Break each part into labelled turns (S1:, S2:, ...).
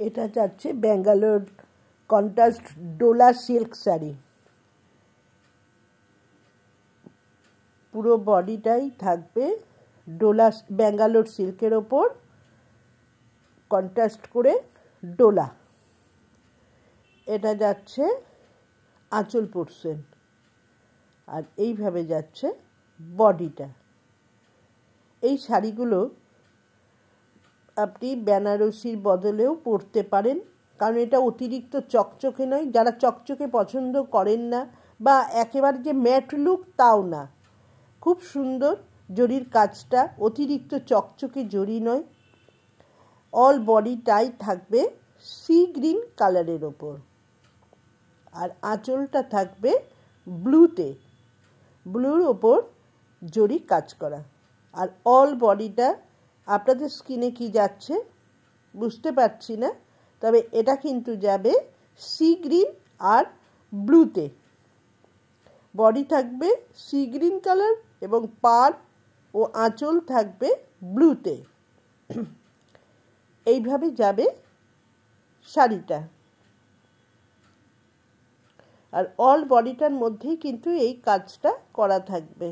S1: এটা যাচ্ছে Bangalore contrast Dola silk sari. পুরো বডিটাই থাকবে ডোলা ব্যাঙ্গালোর সিল্কের ওপর কন্ট্রাস্ট করে ডোলা। এটা যাচ্ছে আঁচল পোর্শন, আর এইভাবে যাচ্ছে বডিটা। এই শাড়িগুলো আপনি বেনারসির বদলেও পরতে পারেন, কারণ এটা অতিরিক্ত চকচকে নয়। যারা চকচকে পছন্দ করেন না বা একেবারে যে ম্যাট লুক তাও না, খুব সুন্দর জরির কাজটা, অতিরিক্ত চকচকে জরি নয়। অল বডিটাই থাকবে সি গ্রিন কালারের ওপর, আর আঁচলটা থাকবে ব্লুতে, ব্লুর ওপর জরি কাজ করা। আর অল বডিটা আপনাদের স্কিনে কি যাচ্ছে বুঝতে পারছি না, তবে এটা কিন্তু যাবে সি গ্রিন আর ব্লুতে। বডি থাকবে সি গ্রিন কালার এবং পাড় ও আঁচল থাকবে ব্লুতে। এইভাবে যাবে শাড়িটা, আর অল বডিটার মধ্যেই কিন্তু এই কাজটা করা থাকবে।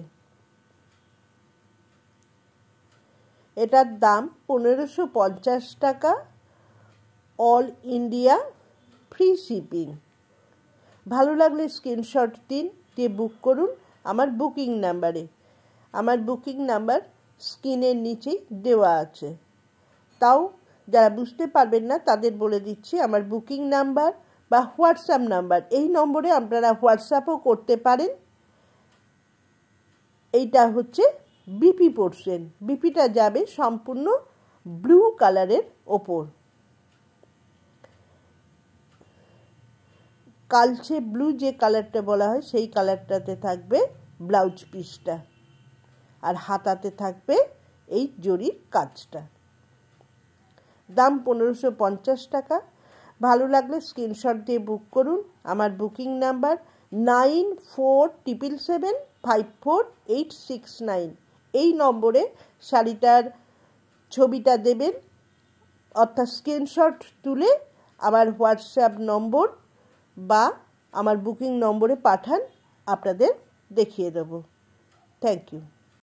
S1: এটার দাম 1550 টাকা, অল ইন্ডিয়া ফ্রি শিপিং। ভালো লাগলে স্ক্রিনশট দিন, দিয়ে বুক করুন আমার বুকিং নাম্বারে। আমার বুকিং নাম্বার স্ক্রিনের নিচেই দেওয়া আছে। তাও যারা বুঝতে পারবেন না তাদের বলে দিচ্ছি, আমার বুকিং নাম্বার বা হোয়াটসঅ্যাপ নাম্বার, এই নম্বরে আপনারা হোয়াটসঅ্যাপও করতে পারেন। এইটা হচ্ছে বিপি পোর্শন, বিপিটা যাবে সম্পূর্ণ ব্লু কালারের ওপর। কালচে ব্লু যে কালারটা বলা হয় সেই কালারটাতে থাকবে ব্লাউজ পিসটা, আর হাতাতে থাকবে এই জরির কাজটা। দাম 1550 টাকা। ভালো লাগলে স্ক্রিনশট দিয়ে বুক করুন। আমার বুকিং নাম্বার 9477754869। এই নম্বরে শাড়িটার ছবিটা দেবেন, অর্থাৎ স্ক্রিনশট তুলে আমার হোয়াটসঅ্যাপ নম্বর বা আমার বুকিং নম্বরে পাঠান, আপনাদের দেখিয়ে দেবো। Thank you.